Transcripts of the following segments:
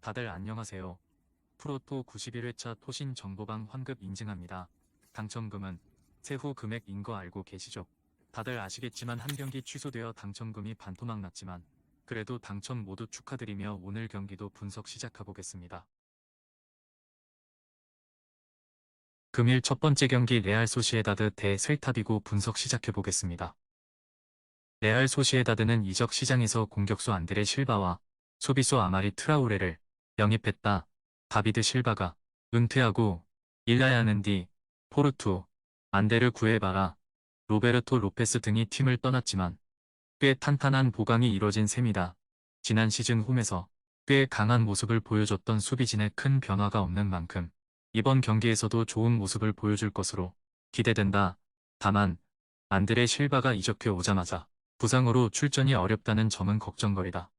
다들 안녕하세요. 프로토 91회차 토신 정보방 환급 인증합니다. 당첨금은 세후 금액인 거 알고 계시죠? 다들 아시겠지만 한 경기 취소되어 당첨금이 반토막 났지만 그래도 당첨 모두 축하드리며 오늘 경기도 분석 시작해보겠습니다. 금일 첫 번째 경기 레알 소시에다드 대 셀타비고 분석 시작해보겠습니다. 레알 소시에다드는 이적 시장에서 공격수 안드레 실바와 수비수 아마리 트라우레를 영입했다. 다비드 실바가 은퇴하고 일라야는 디 포르투, 안데르 구에바라, 로베르토 로페스 등이 팀을 떠났지만 꽤 탄탄한 보강이 이뤄진 셈이다. 지난 시즌 홈에서 꽤 강한 모습을 보여줬던 수비진에 큰 변화가 없는 만큼 이번 경기에서도 좋은 모습을 보여줄 것으로 기대된다. 다만 안드레 실바가 이적해 오자마자 부상으로 출전이 어렵다는 점은 걱정거리다.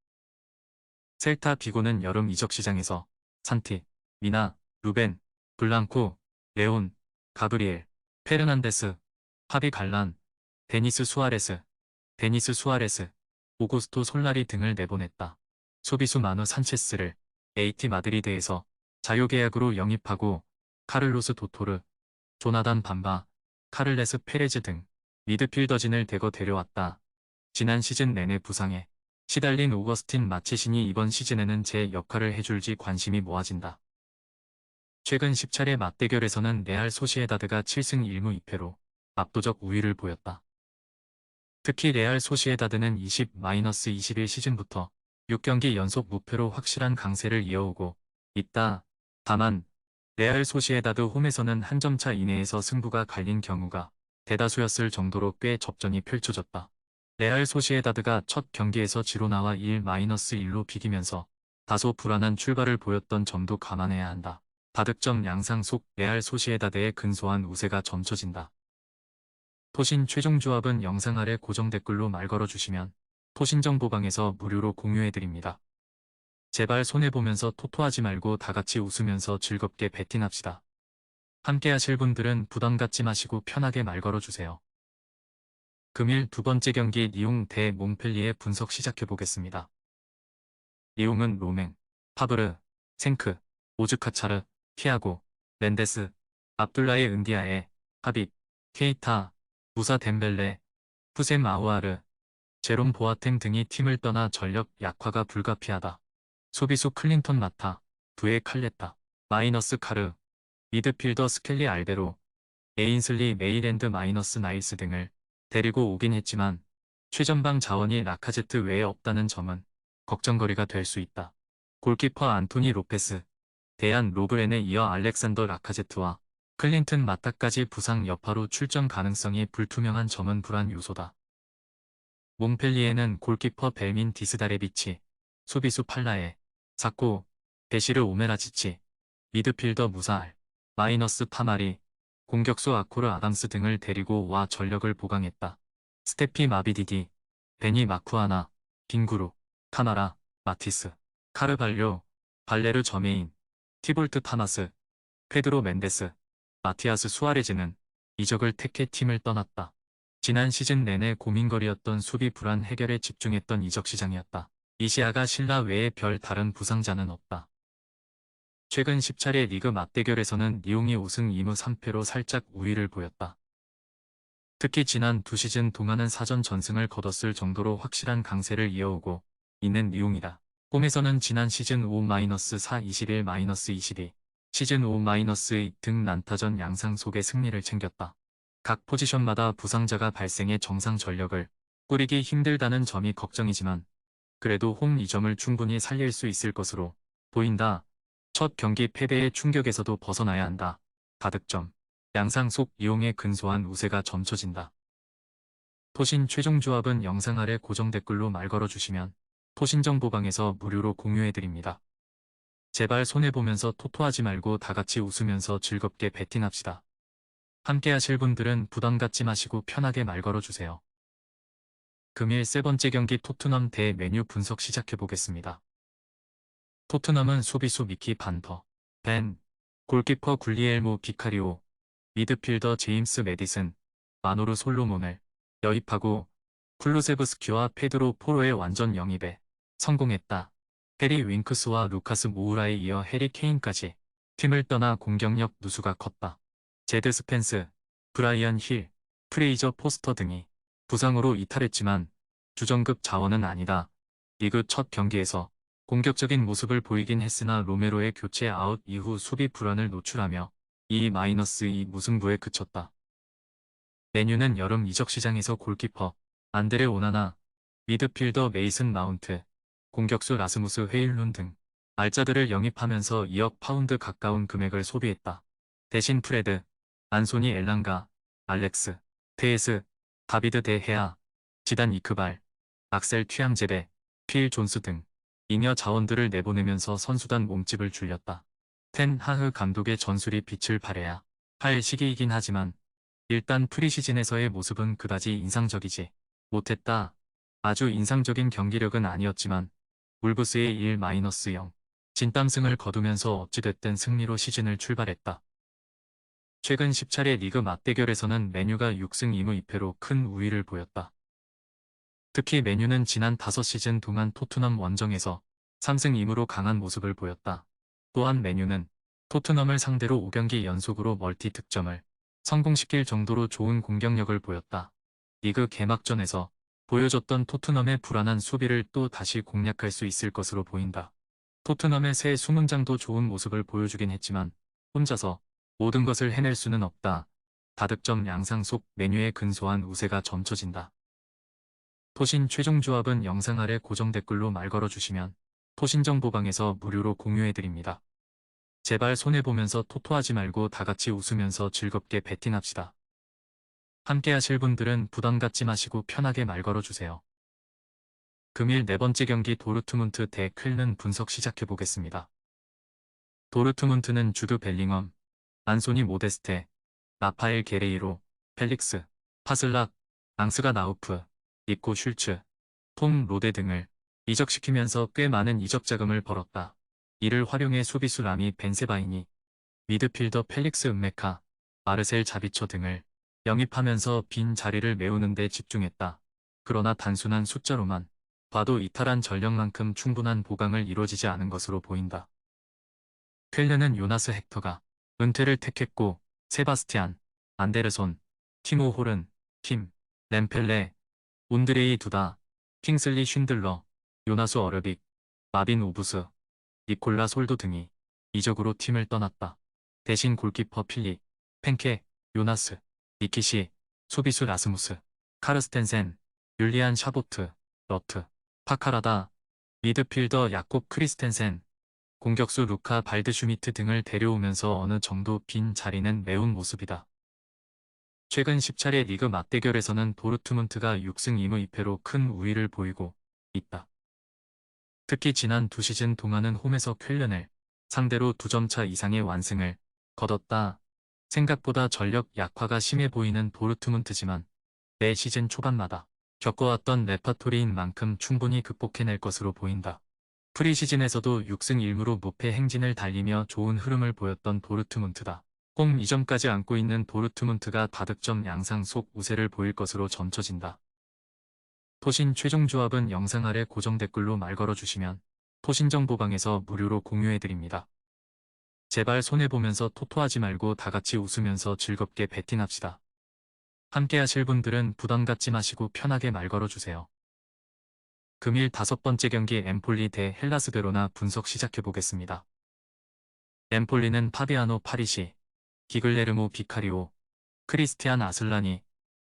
셀타 비고는 여름 이적 시장에서 산티, 미나, 루벤, 블랑코, 레온, 가브리엘, 페르난데스, 파비 갈란, 데니스 수아레스, 오구스토 솔라리 등을 내보냈다. 수비수 마누 산체스를 AT 마드리드에서 자유계약으로 영입하고 카를로스 도토르, 조나단 밤바, 카를레스 페레즈 등 미드필더진을 대거 데려왔다. 지난 시즌 내내 부상에 시달린 오거스틴 마체신이 이번 시즌에는 제 역할을 해줄지 관심이 모아진다. 최근 10차례 맞대결에서는 레알 소시에다드가 7승 1무 2패로 압도적 우위를 보였다. 특히 레알 소시에다드는 20-21 시즌부터 6경기 연속 무패로 확실한 강세를 이어오고 있다. 다만 레알 소시에다드 홈에서는 한 점차 이내에서 승부가 갈린 경우가 대다수였을 정도로 꽤 접전이 펼쳐졌다. 레알 소시에다드가 첫 경기에서 지로나와 1-1로 비기면서 다소 불안한 출발을 보였던 점도 감안해야 한다. 다득점 양상 속 레알 소시에다드의 근소한 우세가 점쳐진다. 토신 최종 조합은 영상 아래 고정 댓글로 말 걸어주시면 토신정보방에서 무료로 공유해드립니다. 제발 손해보면서 토토하지 말고 다같이 웃으면서 즐겁게 베팅합시다. 함께 하실 분들은 부담 갖지 마시고 편하게 말 걸어주세요. 금일 두 번째 경기 리옹 대 몽펠리에 분석 시작해보겠습니다. 리옹은 로맹, 파브르, 생크, 오즈카차르, 티아고, 렌데스, 압둘라의 은디아에, 하빕, 케이타, 무사 덴벨레, 푸셈 아우아르, 제롬 보아탱 등이 팀을 떠나 전력 약화가 불가피하다. 수비수 클린턴 마타, 두에 칼레타, 마이너스 카르, 미드필더 스켈리 알베로, 에인슬리 메이랜드 마이너스 나이스 등을 데리고 오긴 했지만 최전방 자원이 라카제트 외에 없다는 점은 걱정거리가 될 수 있다. 골키퍼 안토니 로페스, 대안 로브렌에 이어 알렉산더 라카제트와 클린튼 마타까지 부상 여파로 출전 가능성이 불투명한 점은 불안 요소다. 몽펠리에는 골키퍼 벨민 디스다레비치, 수비수 팔라에, 사코, 베시르 오메라지치, 미드필더 무사알, 마이너스 파마리, 공격수 아코르 아담스 등을 데리고 와 전력을 보강했다. 스테피 마비디디, 베니 마쿠아나, 빙구루, 카마라, 마티스, 카르발료, 발레르 저메인, 티볼트 타마스, 페드로 멘데스, 마티아스 수아레즈는 이적을 택해 팀을 떠났다. 지난 시즌 내내 고민거리였던 수비 불안 해결에 집중했던 이적 시장이었다. 이시아가 신라 외에 별 다른 부상자는 없다. 최근 10차례 리그 맞대결에서는 리옹이 5승 2무 3패로 살짝 우위를 보였다. 특히 지난 두 시즌 동안은 사전 전승을 거뒀을 정도로 확실한 강세를 이어오고 있는 리옹이다. 홈에서는 지난 시즌 5-4, 21-22, 시즌 5-2 등 난타전 양상 속의 승리를 챙겼다. 각 포지션마다 부상자가 발생해 정상 전력을 꾸리기 힘들다는 점이 걱정이지만 그래도 홈 이점을 충분히 살릴 수 있을 것으로 보인다. 첫 경기 패배의 충격에서도 벗어나야 한다. 다득점, 양상 속 리옹의 근소한 우세가 점쳐진다. 토신 최종 조합은 영상 아래 고정 댓글로 말 걸어주시면 토신정보방에서 무료로 공유해드립니다. 제발 손해보면서 토토하지 말고 다같이 웃으면서 즐겁게 베팅합시다. 함께 하실 분들은 부담 갖지 마시고 편하게 말 걸어주세요. 금일 세 번째 경기 토트넘 대 메뉴 분석 시작해보겠습니다. 토트넘은 수비수 미키 반터, 벤, 골키퍼 굴리엘모 비카리오, 미드필더 제임스 메디슨, 마노르 솔로몬을 영입하고 쿨루세브스키와 페드로 포로의 완전 영입에 성공했다. 해리 윙크스와 루카스 모우라에 이어 해리 케인까지 팀을 떠나 공격력 누수가 컸다. 제드 스펜스, 브라이언 힐, 프레이저 포스터 등이 부상으로 이탈했지만 주전급 자원은 아니다. 리그 첫 경기에서 공격적인 모습을 보이긴 했으나 로메로의 교체 아웃 이후 수비 불안을 노출하며 2-2 무승부에 그쳤다. 메뉴는 여름 이적 시장에서 골키퍼 안드레 오나나, 미드필더 메이슨 마운트, 공격수 라스무스 헤일룬 등 알짜들을 영입하면서 2억 파운드 가까운 금액을 소비했다. 대신 프레드, 안소니 엘랑가, 알렉스, 테에스, 다비드 데 헤아, 지단 이크발, 악셀 튀앙제베, 필 존스 등 잉여 자원들을 내보내면서 선수단 몸집을 줄였다. 텐 하흐 감독의 전술이 빛을 발해야 할 시기이긴 하지만 일단 프리시즌에서의 모습은 그다지 인상적이지 못했다. 아주 인상적인 경기력은 아니었지만 울브스의 1-0 진땀승을 거두면서 어찌됐든 승리로 시즌을 출발했다. 최근 10차례 리그 맞대결에서는 메뉴가 6승 2무 2패로 큰 우위를 보였다. 특히 메뉴는 지난 5시즌 동안 토트넘 원정에서 3승 2무로 강한 모습을 보였다. 또한 메뉴는 토트넘을 상대로 5경기 연속으로 멀티 득점을 성공시킬 정도로 좋은 공격력을 보였다. 리그 개막전에서 보여줬던 토트넘의 불안한 수비를 또 다시 공략할 수 있을 것으로 보인다. 토트넘의 새 수문장도 좋은 모습을 보여주긴 했지만 혼자서 모든 것을 해낼 수는 없다. 다득점 양상 속 메뉴의 근소한 우세가 점쳐진다. 토신 최종 조합은 영상 아래 고정 댓글로 말 걸어주시면 토신정보방에서 무료로 공유해드립니다. 제발 손해보면서 토토하지 말고 다같이 웃으면서 즐겁게 배팅합시다. 함께 하실 분들은 부담 갖지 마시고 편하게 말 걸어주세요. 금일 네 번째 경기 도르트문트 대 쾰른 분석 시작해보겠습니다. 도르트문트는 주드 벨링엄, 안소니 모데스테, 라파엘 게레이로, 펠릭스, 파슬락, 앙스가 나우프, 니코 슐츠, 톰 로데 등을 이적시키면서 꽤 많은 이적 자금을 벌었다. 이를 활용해 수비수 라미 벤세바이니, 미드필더 펠릭스 은메카, 마르셀 자비처 등을 영입하면서 빈 자리를 메우는 데 집중했다. 그러나 단순한 숫자로만 봐도 이탈한 전력만큼 충분한 보강을 이루어지지 않은 것으로 보인다. 쾰른은 요나스 헥터가 은퇴를 택했고 세바스티안, 안데르손, 티모 홀은, 팀, 램펠레, 온드레이 두다, 킹슬리 쉰들러, 요나수 어르빅, 마빈 우부스, 니콜라 솔도 등이 이적으로 팀을 떠났다. 대신 골키퍼 필립, 펜케, 요나스, 니키시, 수비수 라스무스, 카르스텐센, 율리안 샤보트, 러트, 파카라다, 미드필더 야콥 크리스텐센, 공격수 루카 발드슈미트 등을 데려오면서 어느 정도 빈 자리는 메운 모습이다. 최근 10차례 리그 맞대결에서는 도르트문트가 6승 2무 2패로 큰 우위를 보이고 있다. 특히 지난 2시즌 동안은 홈에서 쾰른을 상대로 2점차 이상의 완승을 거뒀다. 생각보다 전력 약화가 심해 보이는 도르트문트지만 매 시즌 초반마다 겪어왔던 레파토리인 만큼 충분히 극복해낼 것으로 보인다. 프리시즌에서도 6승 1무로 무패 행진을 달리며 좋은 흐름을 보였던 도르트문트다. 홈 2점까지 안고 있는 도르트문트가 다득점 양상 속 우세를 보일 것으로 점쳐진다. 토신 최종 조합은 영상 아래 고정 댓글로 말 걸어주시면 토신정보방에서 무료로 공유해드립니다. 제발 손해보면서 토토하지 말고 다같이 웃으면서 즐겁게 배팅합시다. 함께 하실 분들은 부담 갖지 마시고 편하게 말 걸어주세요. 금일 5번째 경기 엠폴리 대 헬라스 베로나 분석 시작해보겠습니다. 엠폴리는 파비아노 파리시, 기글레르모 비카리오, 크리스티안 아슬라니,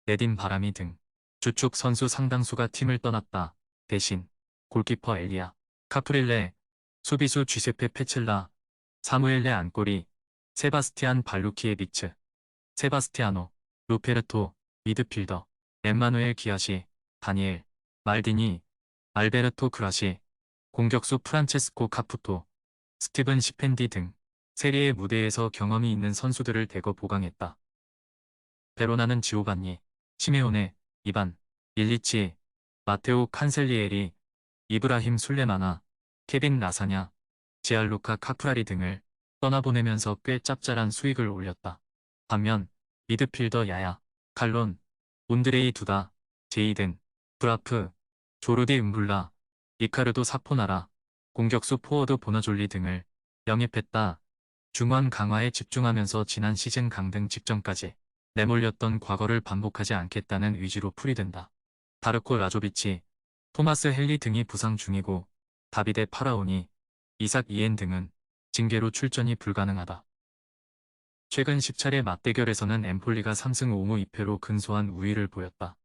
네딘 바라미 등 주축 선수 상당수가 팀을 떠났다. 대신 골키퍼 엘리아, 카프릴레, 수비수 쥐세페 페첼라, 사무엘레 안꼬리, 세바스티안 발루키에비츠, 세바스티아노, 루페르토, 미드필더, 엠마누엘 기아시, 다니엘, 말디니, 알베르토 그라시, 공격수 프란체스코 카푸토, 스티븐 시펜디 등 세리에 무대에서 경험이 있는 선수들을 대거 보강했다. 베로나는 지오반니, 시메오네, 이반, 일리치, 마테오 칸셀리에리, 이브라힘 술레마나, 케빈 라사냐, 지알루카 카프라리 등을 떠나보내면서 꽤 짭짤한 수익을 올렸다. 반면 미드필더 야야, 칼론, 온드레이 두다, 제이 등, 브라프, 조르디 음블라, 리카르도 사포나라, 공격수 포워드 보너졸리 등을 영입했다. 중원 강화에 집중하면서 지난 시즌 강등 직전까지 내몰렸던 과거를 반복하지 않겠다는 의지로 풀이된다. 다르코 라조비치, 토마스 헨리 등이 부상 중이고 다비데 파라오니, 이삭 이엔 등은 징계로 출전이 불가능하다. 최근 10차례 맞대결에서는 엠폴리가 3승 5무 2패로 근소한 우위를 보였다.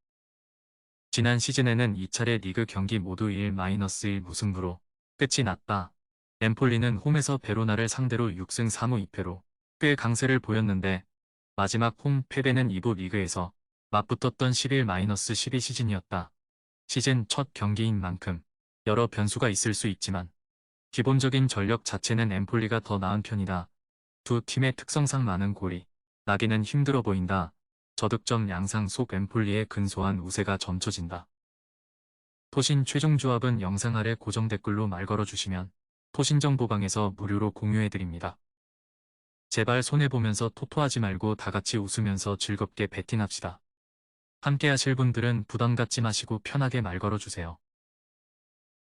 지난 시즌에는 2차례 리그 경기 모두 1-1 무승부로 끝이 났다. 엠폴리는 홈에서 베로나를 상대로 6승 4무 2패로 꽤 강세를 보였는데 마지막 홈 패배는 2부 리그에서 맞붙었던 11-12 시즌이었다. 시즌 첫 경기인 만큼 여러 변수가 있을 수 있지만 기본적인 전력 자체는 엠폴리가 더 나은 편이다. 두 팀의 특성상 많은 골이 나기는 힘들어 보인다. 저득점 양상 속 엠폴리의 근소한 우세가 점쳐진다. 토신 최종 조합은 영상 아래 고정 댓글로 말 걸어주시면 토신정보방에서 무료로 공유해드립니다. 제발 손해보면서 토토하지 말고 다같이 웃으면서 즐겁게 베팅합시다. 함께 하실 분들은 부담 갖지 마시고 편하게 말 걸어주세요.